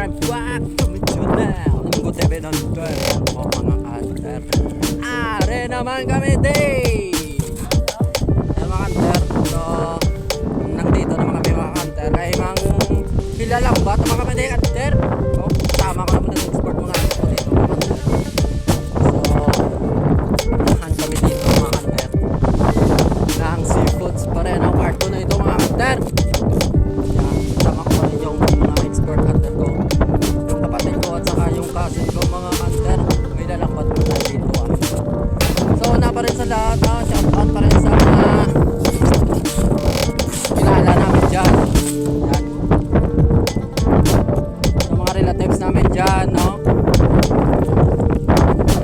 I'm back to channel. Nunggu TV nonton po mga hunter. Are naman kami day. Mga hunter, so nandito naman kami mga hunter. Ay mang pilalambat naman kami day hunter. So tama ko naman ng expert mga hunter dito mga hunter. So nahan kami dito mga hunter. Ng seafoods pa rin ang part 2 na ito mga hunter. Sama ko pa rin yung mga expert hunter ko, yung kapatid ko at saka yung cousin ko mga hunter. May lalambat po tayo dito So na pa rin sa lahat shout out pa rin sa mga kilala namin dyan, yan. Sa mga relatives namin dyan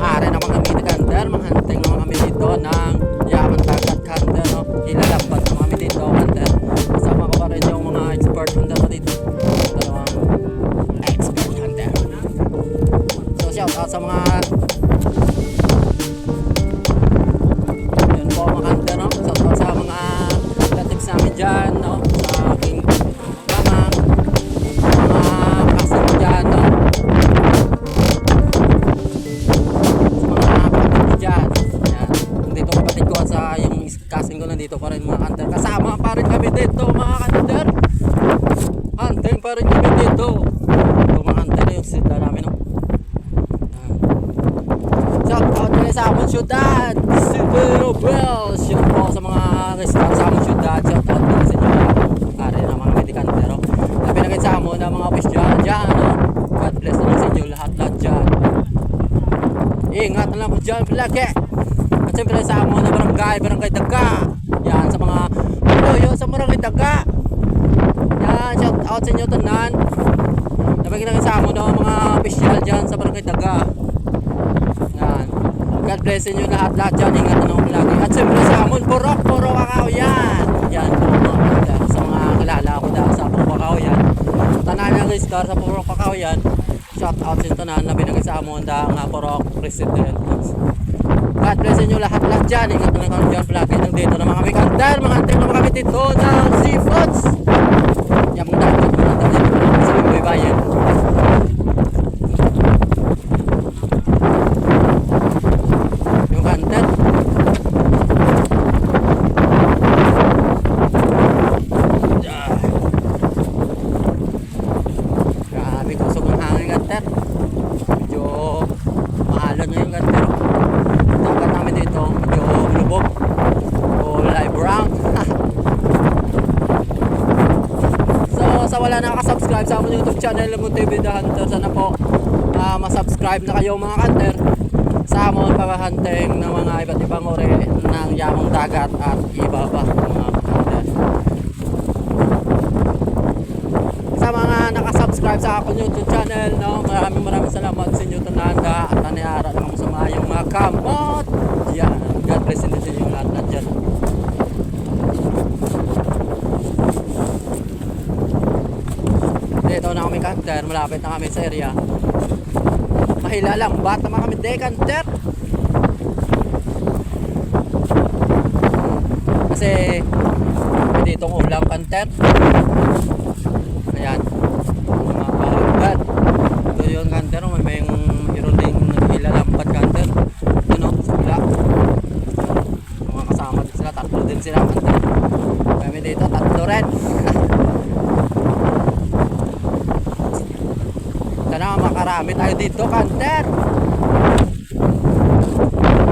are na mga meat hunter, mga hunting naman kami dito ng yaman tagat hunter ilalambat naman kami dito hunter. Kasama ko pa rin yung mga expert hunter ko dito, dalawang expert hunter. So shout out sa mga yun po mga hunter shout out sa mga relatives namin dyan sa aking mamang mga kasin ko dyan sa mga kapatid ko dyan. Yan. Dito kapatid ko at sa yung kasin ko nandito pa rin mga hunter. Kasama pa rin kami dito mga hunter. Hunting pa rin kami dito. Ito mga hunter yung sila namin shout out kami sa among syudad City of Bells. Yun po sa mga restaurant sa among syudad. Shout out kami sa inyo are na mga medikanter labi na kayo sa amon na mga opisyan dyan God bless naman sa inyo lahat dyan. Ingat na lang po dyan palagi. At siyempre sa amon na barangay Daga. Yan sa mga puloyo sa barangay Daga. Yan shout out sa inyo tanan. Labi na kayo sa amon na mga opisyal dyan sa barangay Daga. Yan. God bless inyo lahat dyan. Ingat na lang lagi. At siyempre sa amon puro kakao yan. Yan po sa mga kilala ko dahil sa puro kakao yan. Tanan ng star sa puro kakao yan. Shout out sa tanan na binagay sa amon dahil nga puro president. God bless inyo lahat dyan. Ingat na lang dyan palagi. Nandito naman kami kantar. Mga anting naman kami dito ng seafoods. Yan mong dapat ko na dito sa Bimboy Bayan. Yung kantar grabe kusog ng hangin kantar. Medyo mahalon na yung kantar. Dapat namin dito medyo lubog o live brown. So sa wala nakaka-subscribe sa aming YouTube channel Lemon TV The Hunter, sana po masubscribe na kayo mga hunter sa amon pag-hunting ng mga iba't ibang uri ng yamong dagat at iba pa mga hunter. Sa mga nakasubscribe sa akong YouTube channel maraming salamat sa inyo tananda at naniara lang sa mga yung mga kamot. Yan, God bless din sa inyo lahat dyan. Dito na kami kanter, malapit na kami sa area. Mahilalambat naman kami day kanter. Kasi may ditong ulam kanter. Ayan, mga bahagad. Ito yun kanter, may meron ding hilalambat kanter. Yun sa bila. Mga kasama din sila, tatlo din sila kanter. Kami dito, tatlo rin. Sana makarami tayo dito kanter.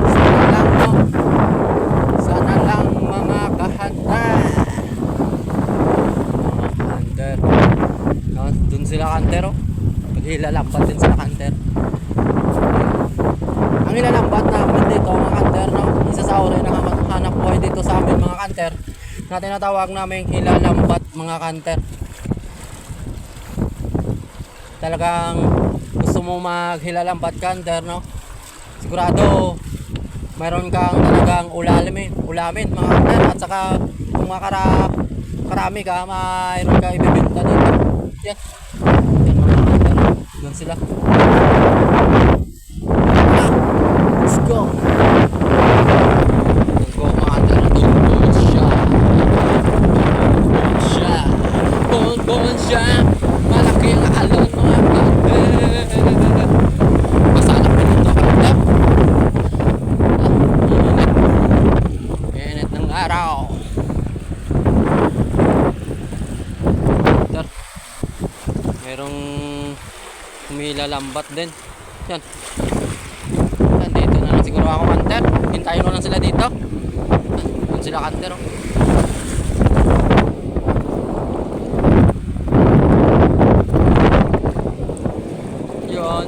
Sana lang sana lang mga kahanter. Mga kanter dun sila kanter maghilalambat din sila kanter. Ang ilalambat namin dito mga kanter isa sa uri ng hanap buhay dito sa amin mga kanter na tinatawag namin hilalambat mga kanter. Talagang gusto mo maghilalambat kanter sigurado mayroon kang talagang ulamin mga kanter at saka kung karami ka mayroon ka ibibenta dito. Yan mga kanter doon sila. Let's go mga kanter. Bon siya malaki ang alon mga kanter. nilalambat din. Yan. Nandito na lang siguro ako, hunter. Hintayin ko lang sila dito. Doon sila, hunter. Oh. Yun.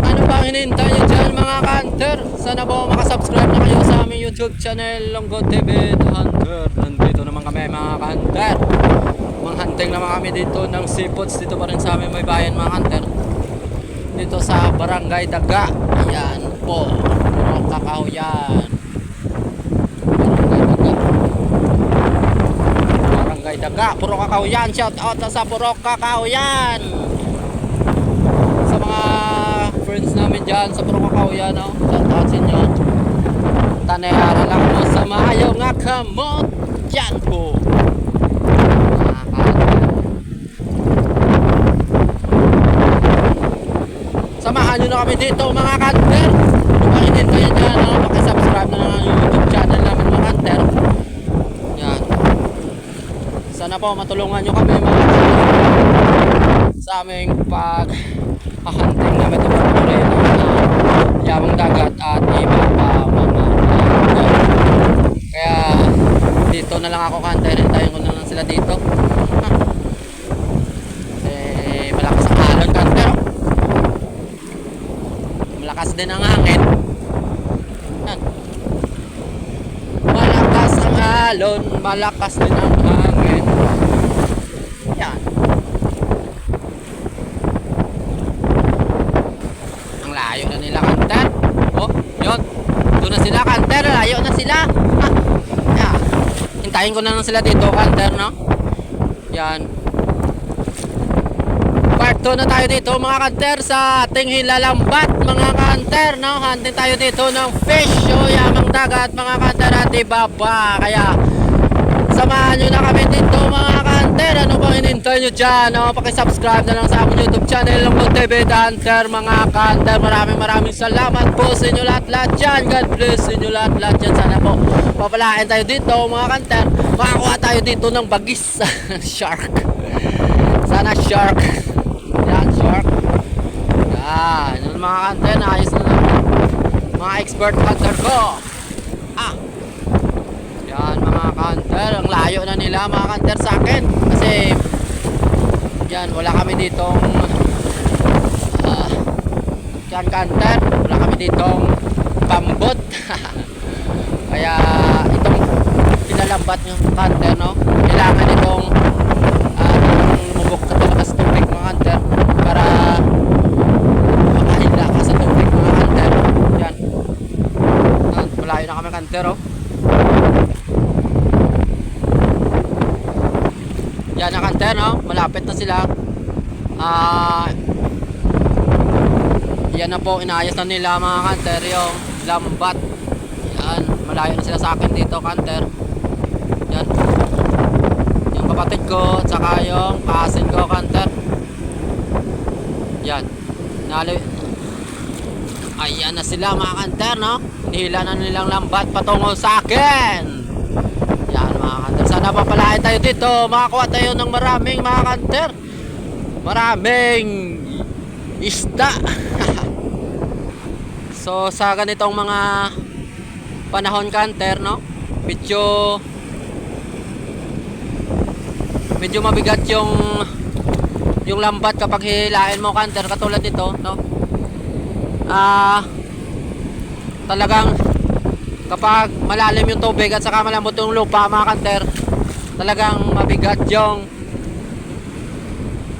Ano ba ang hinihintay nyo dyan mga hunter? Sana po makasubscribe na kayo sa aming YouTube channel, Longgo TV The Hunter. Nandito naman kami mga hunter. Hunting naman kami dito ng seafoods. Dito pa rin sa amin may bayan mga hunter. Dito sa Barangay Daga. Ayan po. Puro kakao yan. Barangay Daga. Puro kakao yan. Shout out sa puro kakao yan. Sa mga friends namin dyan sa puro kakao yan. Oh. Shout out sa inyo. Tanayara lang mo sa maayaw nga kamot. Yan po. Samahan nyo na kami dito mga hunter. Kung pakinin kayo dyan, no? Pakisubscribe na lang ang YouTube channel namin mga hunter. Yan. Sana po matulungan nyo kami mga hunter sa aming pag-hunting namin ito pagpuli ng yamang dagat at iba pa mga hunter. Kaya dito na lang ako hunter. Hintayin ko na lang sila dito. Kasi malakas ang alon hunter. Malakas din ang hangin. Yan. Malakas ang alon, malakas din ang hangin. Yan. Ang layo na nila hunter. Oh, yun. Doon na sila hunter, layo na sila. Yan. Hintayin ko na lang sila dito hunter, no? Yan. Part 2 na tayo dito mga hunter sa ating hilalambat mga hunter, no? Hunting tayo dito ng fish o yamang dagat mga hunter at ibaba. Kaya samahan nyo na kami dito mga hunter. Ano bang hinintay nyo dyan, no? Pakisubscribe na lang sa aming YouTube channel Longgo TV The Hunter mga hunter. Maraming salamat po sa inyo lahat dyan. God bless sa inyo lahat dyan. Sana po papalain tayo dito mga hunter. Makakuha tayo dito ng bagis. Shark. Sana shark. Yan, shark. Yan, yun mga hunter, ayos na naman mga expert hunter ko. Yan mga hunter, ang layo na nila mga hunter sa akin. Kasi yan, wala kami ditong yan hunter, wala kami ditong pambot. Kaya itong pinalambat yung hunter, no? Kailangan itong lumubok sa talakas tubig mga hunter para makahila ka sa tubig mga hunter. Yan. Malayo na kami hunter, oh. Yan ang hunter, no? Malapit na sila. Yan na po, inaayos na nila mga hunter yung lambat. Yan, malayo na sila sa akin dito hunter. Yan. Yung kapatid ko at saka yung kasin ko hunter. Yan. Ayan na sila mga hunter, no? Nihila na nilang lambat patungo sa akin. Yan mga hunter. Sana papalain tayo dito. Makakuha tayo ng maraming mga hunter. Maraming isda. So sa ganitong mga panahon hunter, no? Medyo mabigat yung lambat kapag hilain mo hunter katulad nito, no? Talagang kapag malalim yung tubig at saka malambot yung lupa mga hunter, talagang mabigat yung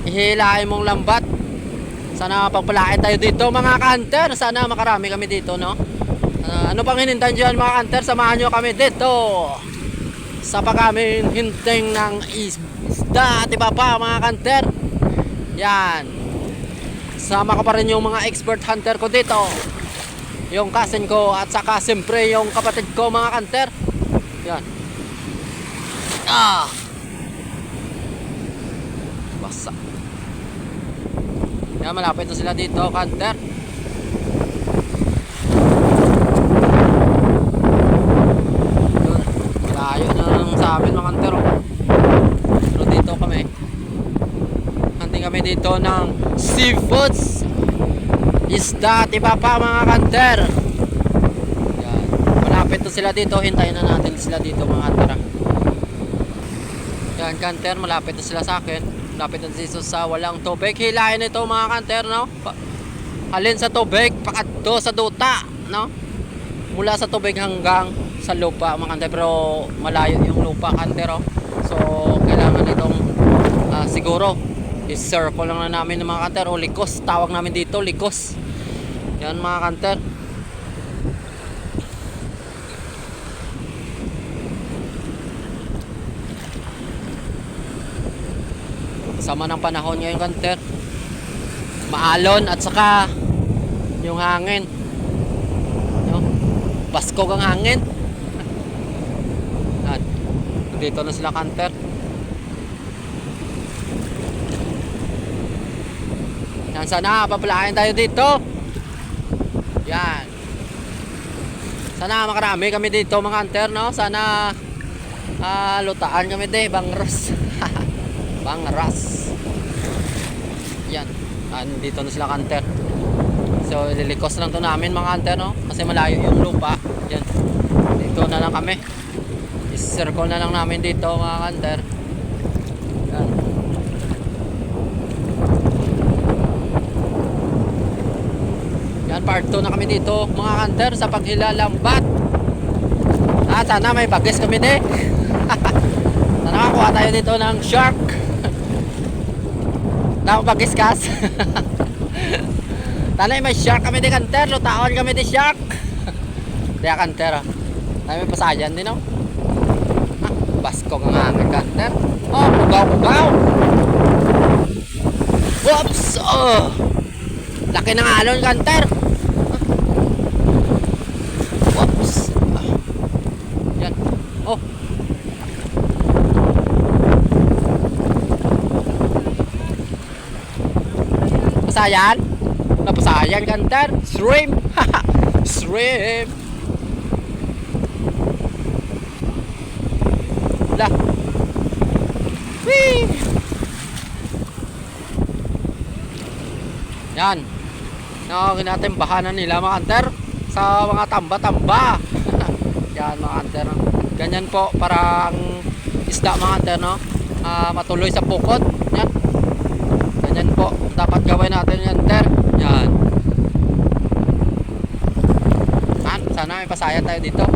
ihilain mong lambat. Sana pagpalain tayo dito mga hunter. Sana makarami kami dito, no? Ano pang hinintay dyan mga hunter? Samahan nyo kami dito sa pag-amin hinting ng isda at iba pa mga hunter. Yan. Sama ko pa rin yung mga expert hunter ko dito, yung cousin ko at saka siyempre yung kapatid ko mga hunter. Yan. Basa. Yan, malapit na sila dito hunter. Layo na lang sa amin mga hunter, oh. Pero dito kami hunting kami dito ng seafoods isda, tiba pa mga kanter. Yan. Malapit na sila dito. Hintayin na natin sila dito mga kanter. Yan kanter, malapit na sila sa akin. Malapit na dito sa walang tubig. Hilahin ito mga kanter, no? Halin sa tubig, pakadto sa duta, no? Mula sa tubig hanggang sa lupa mga kanter. Pero malayo yung lupa kanter, oh. So kailangan itong siguro i-circle lang na namin ng mga kanter, o likos, tawag namin dito, likos. Yan mga kanter. Sama ng panahon ngayon kanter, maalon at saka yung hangin, no? Baskog ang hangin. At dito na sila kanter. Yan, sana papalain tayo dito. Yan. Sana makarami kami dito mga kanter, no? Sana lutaan kami de, bangros. Bangras. Yan. Dito na sila kanter. So lilikos lang to namin mga kanter, no? Kasi malayo yung lupa. Yan. Dito na lang kami. I-circle na lang namin dito mga kanter. Yan. Yan, part 2 na kami dito mga kanter sa paghilalambat. Sana may bagis kami de. Sana makakuha tayo dito ng shark. Nakapag-iskas. Tanay may shark kami di kanter. Lutaon kami di shark. Di kanter. Tanay may pasayan din, no? Baskog ang hangin kanter. Oh, pugaw. Whoops. Oh, laki ng alon kanter. Whoops. Yan. Oh, pasayan. Napasayan kanter. Shrimp. Shrimp. Lah. Whee. Yan. Nakakagin natin bahanan nila mga kanter sa mga tamba-tamba. Yan mga kanter. Ganyan po para ang isda mga kanter, no? Matuloy sa pukot. Yan. Ganyan po dapat gawin natin yan kanter. Yan. Sana may pasayan tayo dito.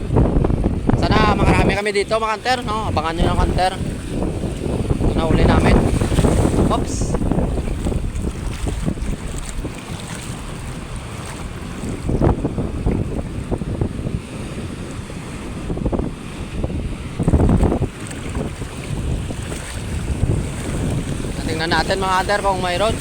Sana makarami kami dito mga kanter, no? Abangan nyo ng kanter. Nahuli namin. Oops. Tingnan natin mga kanter kung mayroon.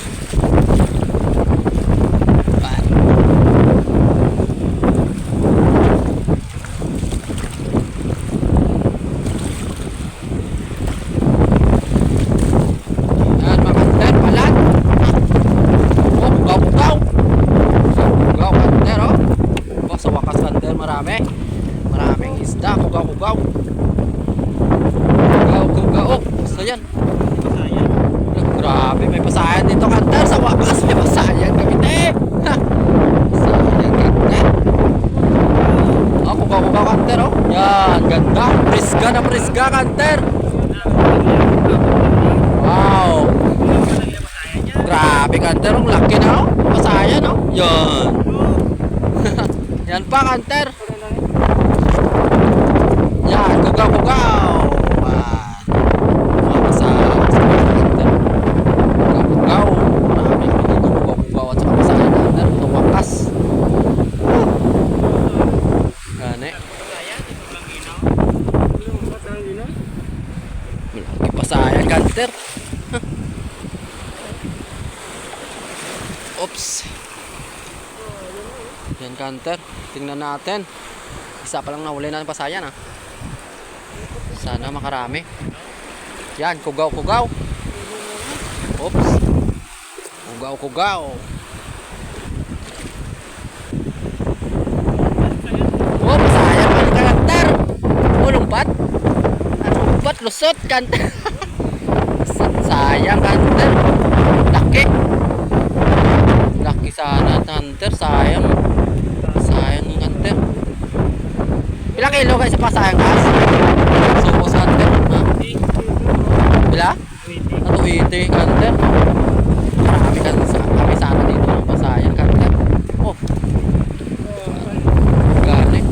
Maraming isda, kugaw. Oh, so yan. Grabe, may pasayan dito kanter. Sa wakas may pasayan kami te. Pasayan kanter. Oh, kugaw kanter, oh. Yan, ganda. Prisga kanter. Wow. Grabe kanter, ang laki na, oh. Pasayan, oh. Yan. Yan pa kanter. Yan, kugaw. Mga sa kanter. Kugaw. Marami kami dito kugaw at saka pasayan kanter. Itong wakas. Gane. Malaki pasayan kanter. Oops. Yan kanter, tingnan natin. Isa pa lang nahuli natin pasayan, ah. Sana makarami. Yan, kugaw. Oops. Kugaw. Oh, pasayan pa yung kanter. Oh, lumpat. Lumpat, lusot kanter. Sayang kanter. Laki Isa na hunter, sayang. Sayang yung hunter. Ilang kilo guys sa pasayang gas? Suko sa hunter. Ha? Bila? Ato 80 hunter. Marami kami sana dito ng pasayang hunter. Oh. Galing.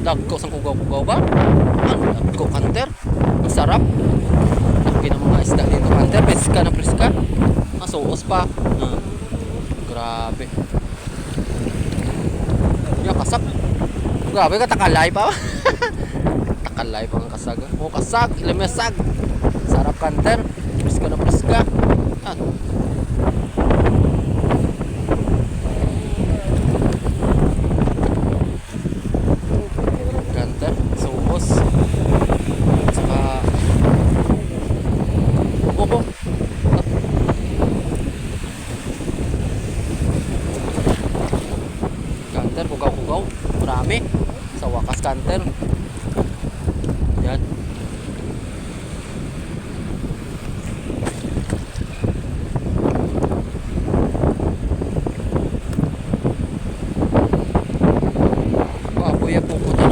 Dagko sang kugaw-kugaw ba? Ang dagko hunter. Ang sarap. Laki ng mga isda dito hunter. Preska na preska. Masuos pa. Grabe. Ya kasap. Grabe ka takalay pa. Takalay pa ang kasag. Oh kasag, lemesag. Sarap hunter. Preska na preska. Kugaw-kugaw, marami sa wakas kanter. Yan. Baboy po ko no.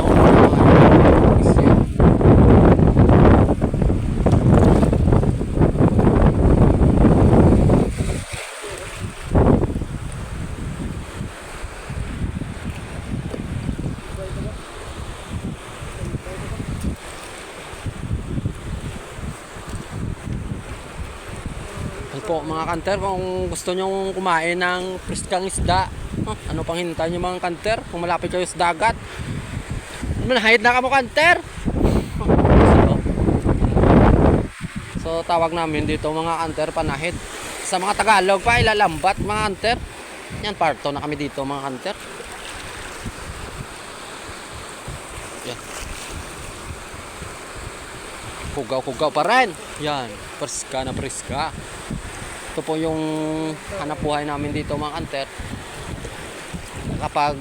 Po mga kanter, kung gusto nyong kumain ng preskang isda, ano pang hintay nyo mga kanter? Kung malapit kayo sa dagat, manahid na ka mo kanter. So tawag namin dito mga kanter, panahid. Sa mga Tagalog pa ilalambat mga kanter. Yan, parto na kami dito mga kanter. Yan. Kugaw-kugaw pa rin. Yan, preska na preska. Ito po yung hanap buhay namin dito mga kanter. Kapag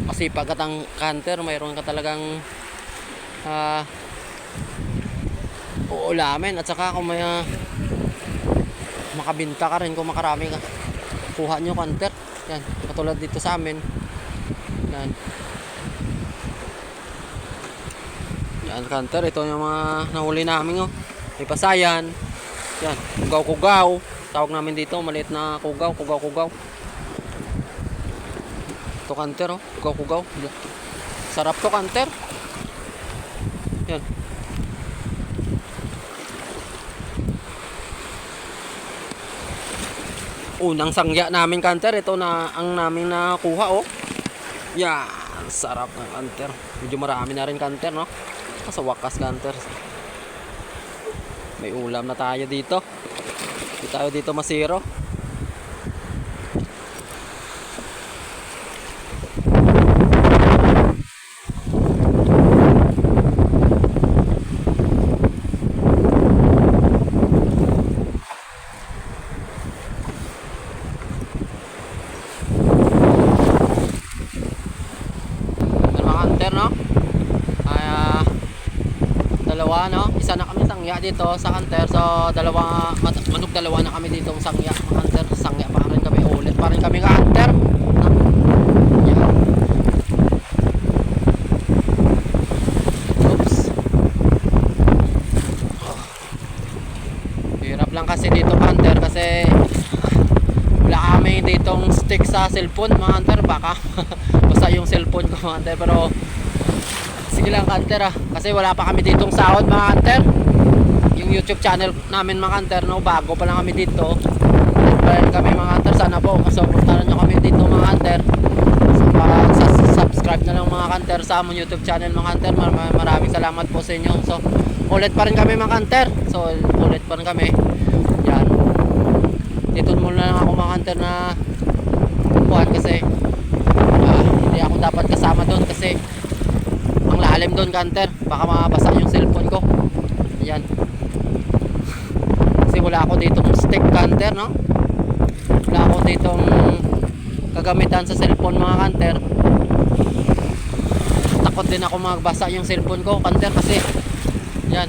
masipag ka tang kanter, mayroon ka talagang uulamin. At saka kung may makabinta ka rin, kung makarami ka, kuha nyo kanter. Yan, katulad dito sa amin. Yan. Yan kanter, ito yung mga nahuli namin. May pasayan. Yan, kugaw-kugaw. Tawag namin dito, maliit na kugaw. Ito kanter, kugaw-kugaw. Sarap to kanter. Yan. Unang sangya namin kanter, ito na ang naming nakuha Yan, sarap ng kanter. Medyo marami na rin kanter, no? Sa wakas kanter. May ulam na tayo dito. Hindi tayo dito masiro. No? Dalawa, no? Isa na kami sangya dito sa kanter. So dalawa, manok dalawa na kami dito sangya mga kanter. Sangya pa rin kami, ulit pa rin kami kanter, no? Yan. Oops. Hirap lang kasi dito kanter, kasi wala kami ditong stick sa cellphone mga kanter. Baka basta yung cellphone ko mga kanter. Pero sige lang kanter, kasi wala pa kami ditong sahod mga kanter. Yung YouTube channel namin mga kanter, no, bago pa lang kami dito. Bayan kami mga kanter. Sana po supportahan nyo kami dito mga kanter. So, subscribe na lang mga kanter sa among YouTube channel mga kanter. Maraming salamat po sa inyo. So ulit pa rin kami mga kanter. So ulit pa rin kami. Yan. Dito muna lang ako mga kanter na buwan, kasi hindi ako dapat kasama doon kasi ang lalim doon kanter, baka mabasa yung cellphone ko. Ayan, kasi wala ako ditong stick kanter, no? Wala ako ditong kagamitan sa cellphone mga kanter. natakot din ako magbasa yung cellphone ko, kanter, kasi yan,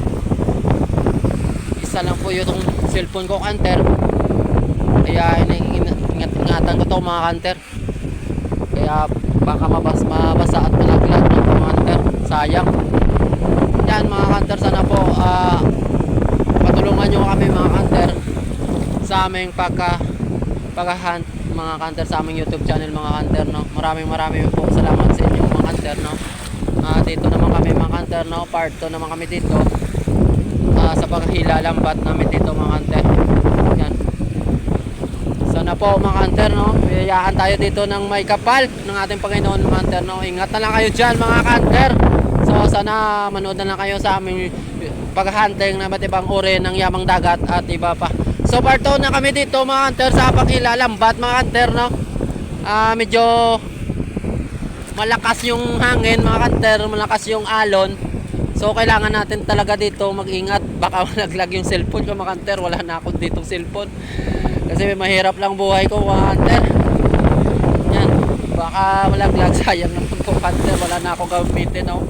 isa lang po yung cellphone ko, kanter. Kaya ingatan ko to mga kanter. Kaya baka mabasa at malaglag ng mga kanter, sayang. Yan mga kanter, sana po patulungan nyo kami mga kanter sa aming paghahunt mga kanter, sa aming YouTube channel mga kanter, no. Maraming po salamat sa inyo mga kanter, no. Dito naman kami mga kanter, no. Part 2 naman kami dito sa paghila lambat namin dito mga kanter. Yan. Sana po mga kanter, no, biyayaan tayo dito ng may kapal ng ating Panginoon mga kanter, no. Ingat na lang kayo dyan mga kanter. So sana manood na lang kayo sa aming paghahunting na iba't ibang uri ng yamang dagat at iba pa. So part 2 na kami dito mga kanter sa paghila lambat mga kanter, no. Medyo malakas yung hangin mga kanter, malakas yung alon. So kailangan natin talaga dito mag-ingat, baka malaglag yung cellphone ko mga kanter. Wala na ako ditong cellphone kasi mahirap lang buhay ko mga kanter. Yan, baka malaglag, sayang naman ko kanter, wala na ako gamitin, no.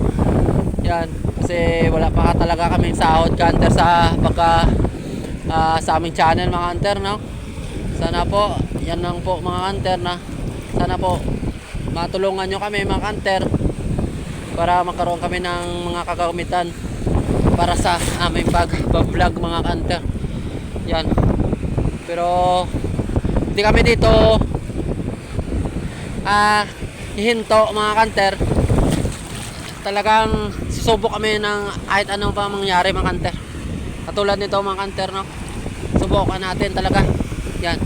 Yan, kasi wala pa talaga kaming sahod kanter sa sa aming channel mga kanter, no. Sana po, yan lang po mga kanter, na sana po matulungan nyo kami mga kanter para magkaroon kami ng mga kagamitan para sa aming pag-vlog mga kanter. Yan, pero hindi kami dito hihinto mga kanter. Talagang susubok kami ng kahit anong pa mangyari mga kanter. Katulad nito mga kanter, no. Subukan natin talaga. Yan.